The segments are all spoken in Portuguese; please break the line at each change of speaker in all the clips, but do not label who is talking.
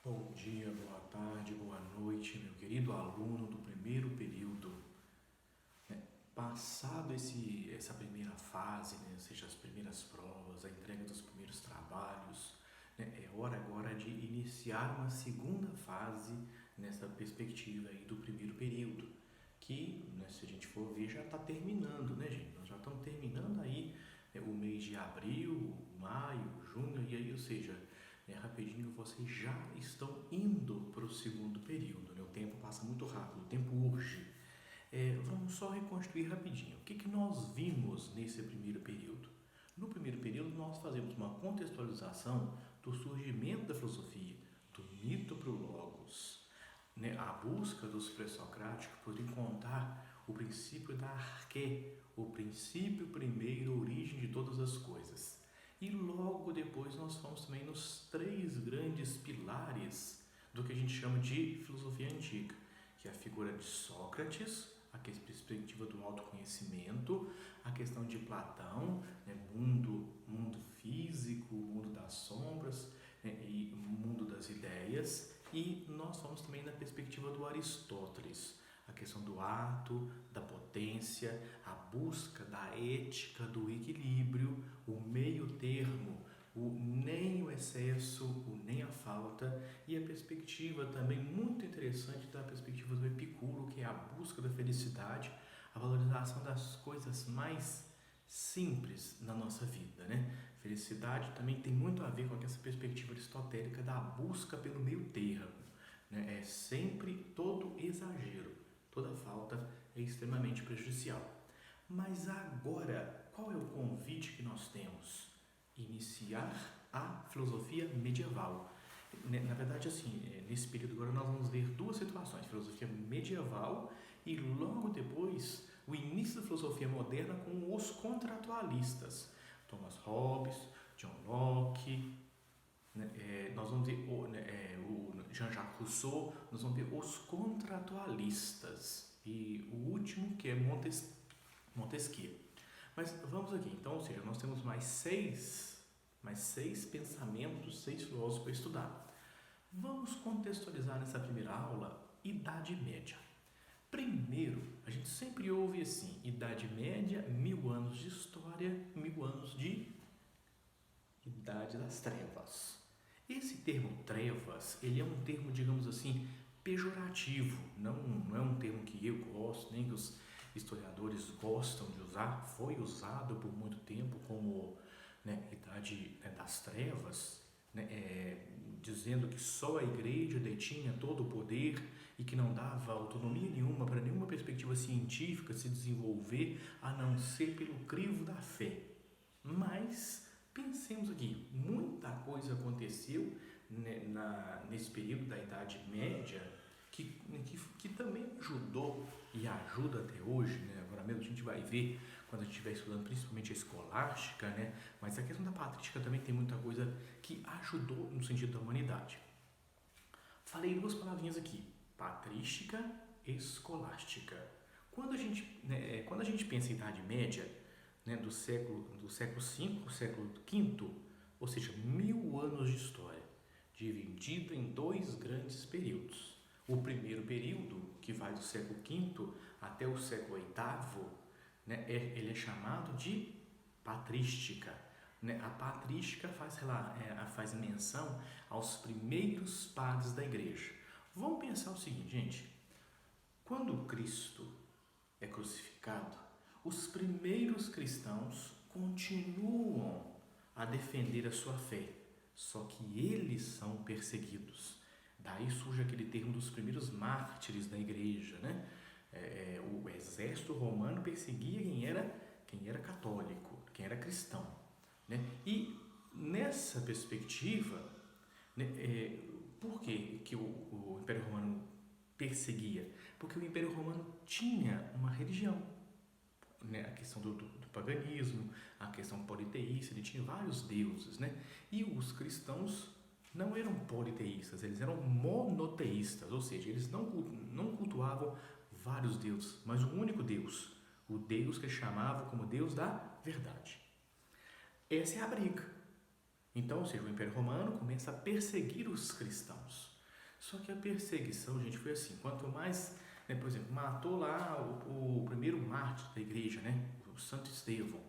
Bom dia, boa tarde, boa noite, meu querido aluno do primeiro período. Passado essa primeira fase, né, ou seja, as primeiras provas, a entrega dos primeiros trabalhos, né, é hora agora de iniciar uma segunda fase nessa perspectiva aí do primeiro período, que, né, se a gente for ver, já está terminando, né, gente? Nós já estamos terminando aí, né, o mês de abril, maio, junho, e aí, ou seja, rapidinho vocês já estão indo para o segundo período, né? O tempo passa muito rápido, o tempo urge. Vamos só reconstruir rapidinho. O que nós vimos nesse primeiro período? No primeiro período, nós fazemos uma contextualização do surgimento da filosofia, do mito para o logos, né? A busca dos pré-socráticos por encontrar o princípio da arqué, o princípio primeiro, a origem de todas as coisas. E logo depois nós fomos também nos três grandes pilares do que a gente chama de filosofia antiga, que é a figura de Sócrates, a perspectiva do autoconhecimento, a questão de Platão, né, mundo físico, mundo das sombras, né, e mundo das ideias, e nós fomos também na perspectiva do Aristóteles, a questão do ato, da potência, a busca da ética, do equilíbrio, o meio termo, o nem o excesso, o nem a falta, e a perspectiva também muito interessante da perspectiva do Epicuro, que é a busca da felicidade, a valorização das coisas mais simples na nossa vida, né? Felicidade também tem muito a ver com essa perspectiva aristotélica da busca pelo meio termo, né? É sempre todo exagero, toda falta é extremamente prejudicial. Mas agora, qual é o convite que nós temos? Iniciar a filosofia medieval. Na verdade, assim, nesse período agora nós vamos ver duas situações: filosofia medieval e logo depois o início da filosofia moderna com os contratualistas, Thomas Hobbes, John Locke, né, nós vamos ver o Jean-Jacques Rousseau, nós vamos ver os contratualistas e o último que é Montesquieu. Mas vamos aqui, então, ou seja, nós temos mais seis pensamentos, seis filósofos para estudar. Vamos contextualizar nessa primeira aula Idade Média. Primeiro, a gente sempre ouve assim: Idade Média, 1000 anos de história, 1000 anos de Idade das Trevas. Esse termo trevas, ele é um termo, digamos assim, pejorativo, não é um termo que eu gosto, nem que os historiadores gostam de usar. Foi usado por muito tempo como, né, Idade, né, das Trevas, né, dizendo que só a igreja detinha todo o poder e que não dava autonomia nenhuma para nenhuma perspectiva científica se desenvolver a não ser pelo crivo da fé. Mas pensemos aqui, muita coisa aconteceu, né, nesse período da Idade Média que também ajudou e ajuda até hoje, né? Agora mesmo a gente vai ver quando a gente estiver estudando principalmente a escolástica, né? Mas a questão da patrística também tem muita coisa que ajudou no sentido da humanidade. Falei duas palavrinhas aqui: patrística e escolástica. Quando a gente pensa em Idade Média, né, do século V ao século V, ou seja, 1000 anos de história, dividido em dois grandes períodos. O primeiro período, que vai do século V até o século VIII, né, ele é chamado de patrística. Né? A patrística faz menção aos primeiros padres da igreja. Vamos pensar o seguinte, gente: quando Cristo é crucificado, os primeiros cristãos continuam a defender a sua fé, só que eles são perseguidos. Daí surge aquele termo dos primeiros mártires da igreja, né? O exército romano perseguia quem era católico, quem era cristão, né? E nessa perspectiva, né, por que o Império Romano perseguia? Porque o Império Romano tinha uma religião, né? A questão do paganismo, a questão politeísta, ele tinha vários deuses, né? E os cristãos não eram politeístas, eles eram monoteístas, ou seja, eles não cultuavam vários deuses, mas um único Deus, o Deus que eles chamavam como Deus da verdade. Essa é a briga. Então, ou seja, o Império Romano começa a perseguir os cristãos. Só que a perseguição, gente, foi assim, quanto mais, né, por exemplo, matou lá o primeiro mártir da igreja, né, o Santo Estevão,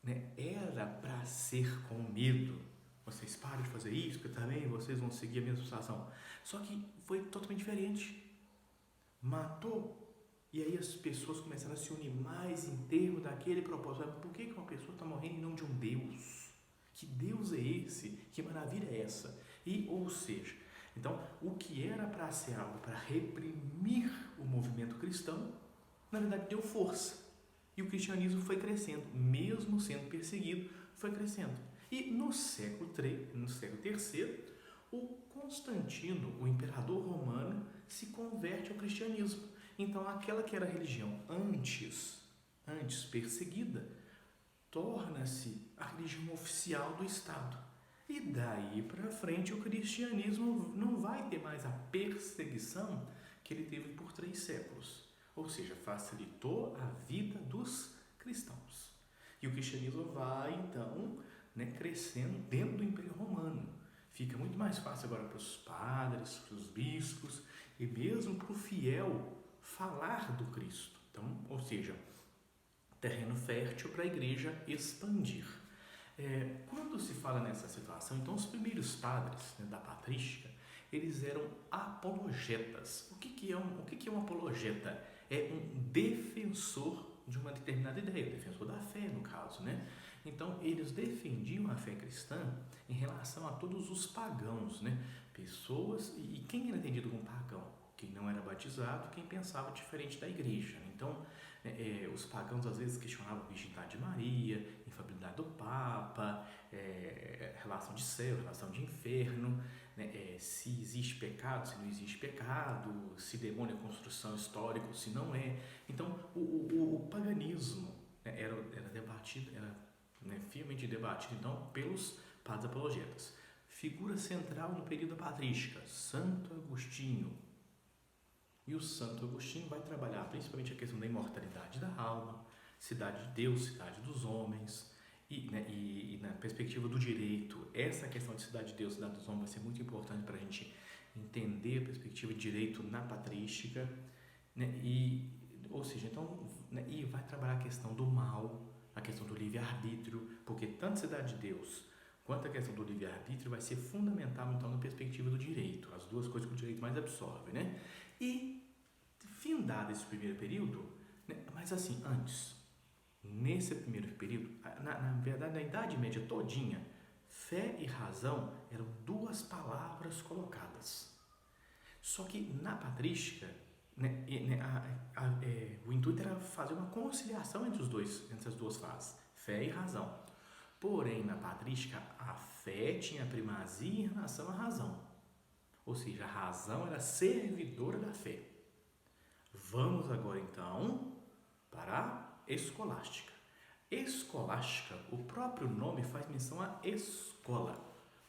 né, era para ser com medo. Vocês param de fazer isso, porque também vocês vão seguir a mesma situação. Só que foi totalmente diferente. Matou, e aí as pessoas começaram a se unir mais em termos daquele propósito. Por que uma pessoa está morrendo em nome de um Deus? Que Deus é esse? Que maravilha é essa? E, ou seja, então, o que era para ser algo para reprimir o movimento cristão, na verdade deu força. E o cristianismo foi crescendo, mesmo sendo perseguido, foi crescendo. E no século III, o Constantino, o imperador romano, se converte ao cristianismo. Então, aquela que era a religião antes perseguida, torna-se a religião oficial do Estado. E daí para frente o cristianismo não vai ter mais a perseguição que ele teve por 3 séculos. Ou seja, facilitou a vida dos cristãos. E o cristianismo vai, então, né, crescendo dentro do Império Romano. Fica muito mais fácil agora para os padres, para os bispos e mesmo para o fiel falar do Cristo. Então, ou seja, terreno fértil para a igreja expandir. Quando se fala nessa situação, então os primeiros padres, né, da patrística, eles eram apologetas. O que é um apologeta? É um defensor de uma determinada ideia, defensor da fé, no caso, né? Então, eles defendiam a fé cristã em relação a todos os pagãos, né? Pessoas, e quem era entendido como pagão? Quem não era batizado, quem pensava diferente da igreja. Então, os pagãos às vezes questionavam a virgindade de Maria, infabilidade do Papa, relação de céu, relação de inferno, né? Se existe pecado, se não existe pecado, se demônio é construção histórica, se não é. Então, o paganismo, né, era debatido, era, né, firmemente debatido então pelos padres apologetas. Figura central no período da patrística, Santo Agostinho. E o Santo Agostinho vai trabalhar principalmente a questão da imortalidade da alma, cidade de Deus, cidade dos homens, e na perspectiva do direito, essa questão de cidade de Deus, cidade dos homens vai ser muito importante para a gente entender a perspectiva de direito na patrística, né? Ou seja, então, né, e vai trabalhar a questão do mal, a questão do livre-arbítrio, porque tanto cidade de Deus quanto a questão do livre-arbítrio vai ser fundamental, então, na perspectiva do direito, as duas coisas que o direito mais absorve, né? E, findado esse primeiro período, né, mas assim, antes, nesse primeiro período, na verdade, na Idade Média todinha, fé e razão eram 2 palavras colocadas. Só que na patrística, né, o intuito era fazer uma conciliação entre as duas fases, fé e razão. Porém, na patrística, a fé tinha primazia em relação à razão. Ou seja, a razão era servidora da fé. Vamos agora, então, para a escolástica. Escolástica, o próprio nome faz menção à escola.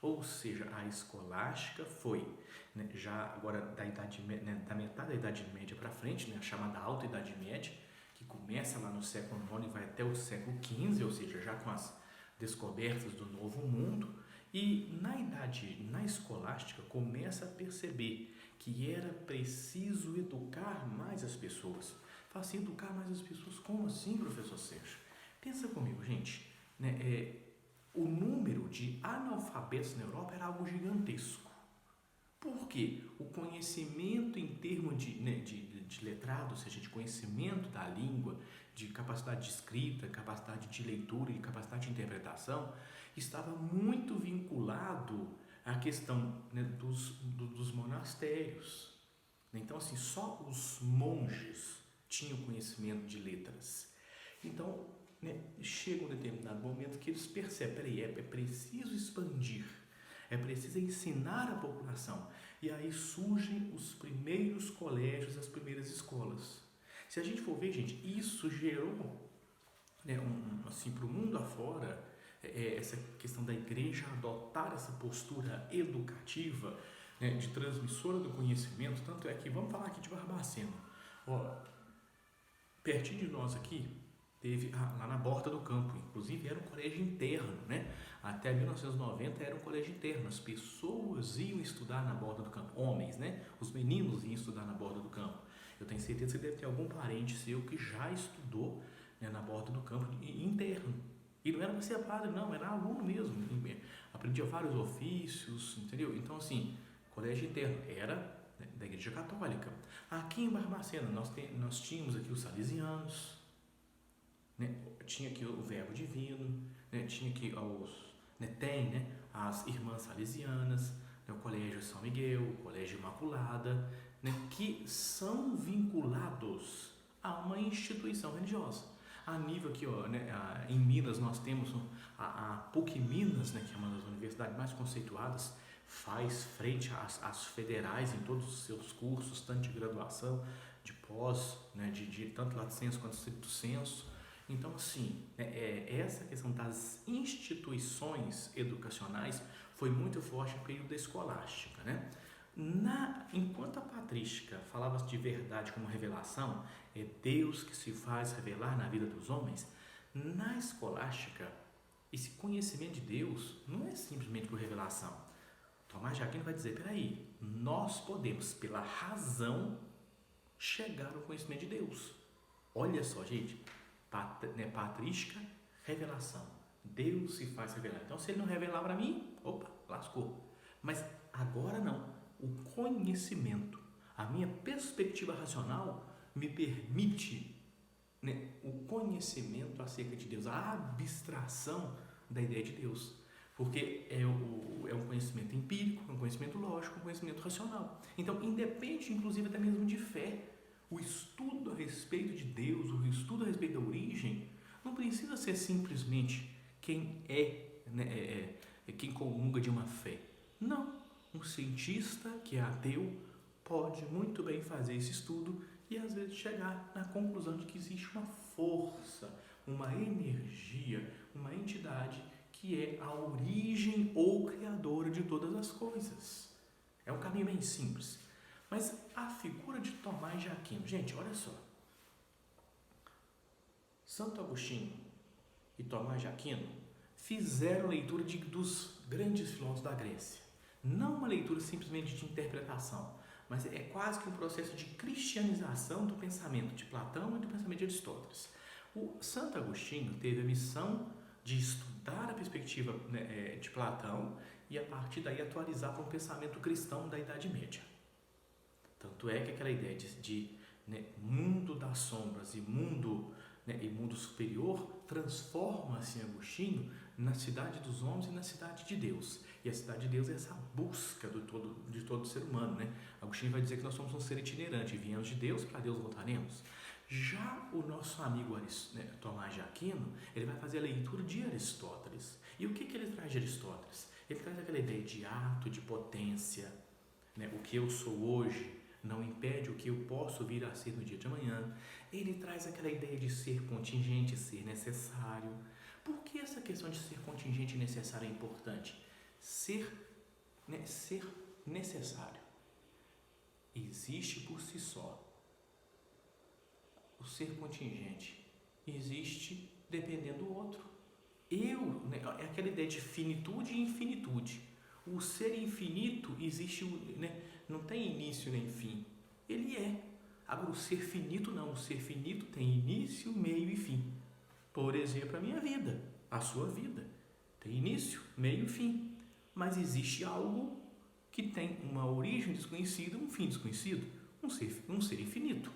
Ou seja, a escolástica foi, né, já agora da metade da Idade Média para frente, né, a chamada Alta Idade Média, que começa lá no século IX e vai até o século XV, ou seja, já com as descobertas do Novo Mundo. E na escolástica começa a perceber que era preciso educar mais as pessoas. Fala assim, educar mais as pessoas, como assim, professor Sérgio? Pensa comigo, gente, né? O número de analfabetos na Europa era algo gigantesco. Por quê? O conhecimento em termos de letrado, ou seja, de conhecimento da língua, de capacidade de escrita, capacidade de leitura e capacidade de interpretação, estava muito vinculado à questão, né, dos monastérios. Então, assim, só os monges tinham conhecimento de letras. Então, né, chega um determinado momento que eles percebem, peraí, é preciso expandir, é preciso ensinar a população. E aí surgem os primeiros colégios, as primeiras escolas. Se a gente for ver, gente, isso gerou, né, assim, para o mundo afora, essa questão da igreja adotar essa postura educativa, né, de transmissora do conhecimento. Tanto é que, vamos falar aqui de Barbacena. Ó, pertinho de nós aqui, teve lá na Borda do Campo, inclusive era um colégio interno, né? Até 1990 era um colégio interno, as pessoas iam estudar na Borda do Campo, homens, né? Os meninos iam estudar na Borda do Campo. Eu tenho certeza que deve ter algum parente seu que já estudou, né, na Borda do Campo interno. E não era para ser padre, não, era aluno mesmo. Aprendia vários ofícios, entendeu? Então, assim, colégio interno era, né, da Igreja Católica. Aqui em Barbacena nós tínhamos aqui os salesianos, né? Tinha aqui o Verbo Divino, né? Tinha aqui tem, né, as Irmãs Salesianas, né, o Colégio São Miguel, o Colégio Imaculada, né, que são vinculados a uma instituição religiosa. A nível aqui, né, em Minas nós temos a PUC Minas, né, que é uma das universidades mais conceituadas, faz frente às federais em todos os seus cursos, tanto de graduação, de pós, né, de tanto lato sensu quanto stricto sensu. Então, assim, essa questão das instituições educacionais foi muito forte no período da escolástica, né? Enquanto a patrística falava de verdade como revelação, é Deus que se faz revelar na vida dos homens, na escolástica, esse conhecimento de Deus não é simplesmente por revelação. Tomás de Aquino vai dizer, peraí, nós podemos, pela razão, chegar ao conhecimento de Deus. Olha só, gente, patrística, revelação. Deus se faz revelar. Então, se ele não revelar para mim, opa, lascou. Mas agora não. O conhecimento, a minha perspectiva racional me permite, né, o conhecimento acerca de Deus, a abstração da ideia de Deus. Porque é um conhecimento empírico, um conhecimento lógico, um conhecimento racional. Então, independe, inclusive, até mesmo de fé. O estudo a respeito de Deus, o estudo a respeito da origem, não precisa ser simplesmente quem quem comunga de uma fé. Não. Um cientista que é ateu pode muito bem fazer esse estudo e às vezes chegar na conclusão de que existe uma força, uma energia, uma entidade que é a origem ou criadora de todas as coisas. É um caminho bem simples. Mas a figura de Tomás de Aquino, gente, olha só. Santo Agostinho e Tomás de Aquino fizeram leitura dos grandes filósofos da Grécia. Não uma leitura simplesmente de interpretação, mas é quase que um processo de cristianização do pensamento de Platão e do pensamento de Aristóteles. O Santo Agostinho teve a missão de estudar a perspectiva, né, de Platão e a partir daí atualizar para um pensamento cristão da Idade Média. Tanto é que aquela ideia de mundo das sombras e mundo superior transforma-se em Agostinho na cidade dos homens e na cidade de Deus. E a cidade de Deus é essa busca de todo ser humano, né? Agostinho vai dizer que nós somos um ser itinerante, viemos de Deus, para Deus voltaremos. Já o nosso amigo Tomás de Aquino, ele vai fazer a leitura de Aristóteles. E o que ele traz de Aristóteles? Ele traz aquela ideia de ato, de potência, né? O que eu sou hoje não impede o que eu posso vir a ser no dia de amanhã. Ele traz aquela ideia de ser contingente, ser necessário. Por que essa questão de ser contingente e necessário é importante? Ser necessário existe por si só. O ser contingente existe dependendo do outro. É aquela ideia de finitude e infinitude. O ser infinito existe, não tem início nem fim. Ele é. Agora, o ser finito não. O ser finito tem início, meio e fim. Por exemplo, a minha vida, a sua vida. Tem início, meio e fim. Mas existe algo que tem uma origem desconhecida, um fim desconhecido. Um ser infinito.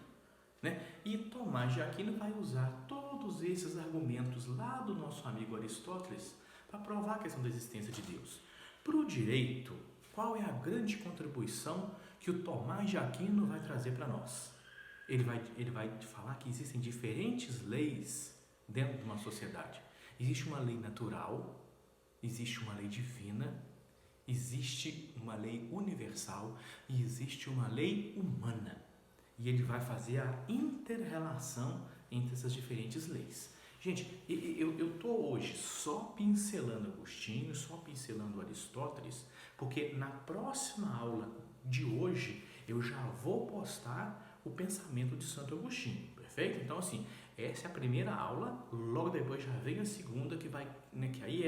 Né? E Tomás de Aquino vai usar todos esses argumentos lá do nosso amigo Aristóteles para provar a questão da existência de Deus. Para o direito, qual é a grande contribuição que o Tomás de Aquino vai trazer para nós? Ele vai falar que existem diferentes leis dentro de uma sociedade. Existe uma lei natural, existe uma lei divina, existe uma lei universal e existe uma lei humana. E ele vai fazer a inter-relação entre essas diferentes leis. Gente, eu estou hoje só pincelando Agostinho, só pincelando Aristóteles, porque na próxima aula de hoje eu já vou postar o pensamento de Santo Agostinho, perfeito? Então, assim, Essa é a primeira aula, logo depois já vem a segunda, que vai, né, que aí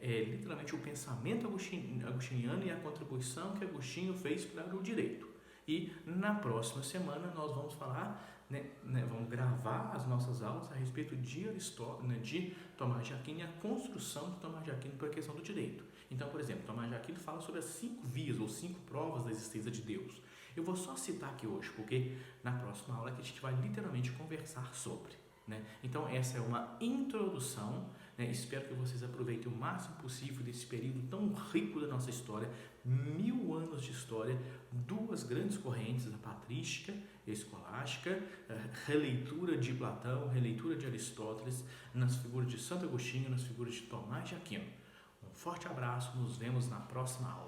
é literalmente o pensamento agostiniano e a contribuição que Agostinho fez para o direito. E na próxima semana nós vamos falar, vamos gravar as nossas aulas a respeito de Aristóteles, de Tomás de Aquino e a construção de Tomás de Aquino para a questão do direito. Então, por exemplo, Tomás de Aquino fala sobre as 5 vias ou 5 provas da existência de Deus. Eu vou só citar aqui hoje, porque na próxima aula é que a gente vai literalmente conversar sobre. Então, essa é uma introdução. Espero que vocês aproveitem o máximo possível desse período tão rico da nossa história, 1000 anos de história, 2 grandes correntes, a patrística e a escolástica, releitura de Platão, releitura de Aristóteles, nas figuras de Santo Agostinho, nas figuras de Tomás de Aquino. Um forte abraço, nos vemos na próxima aula.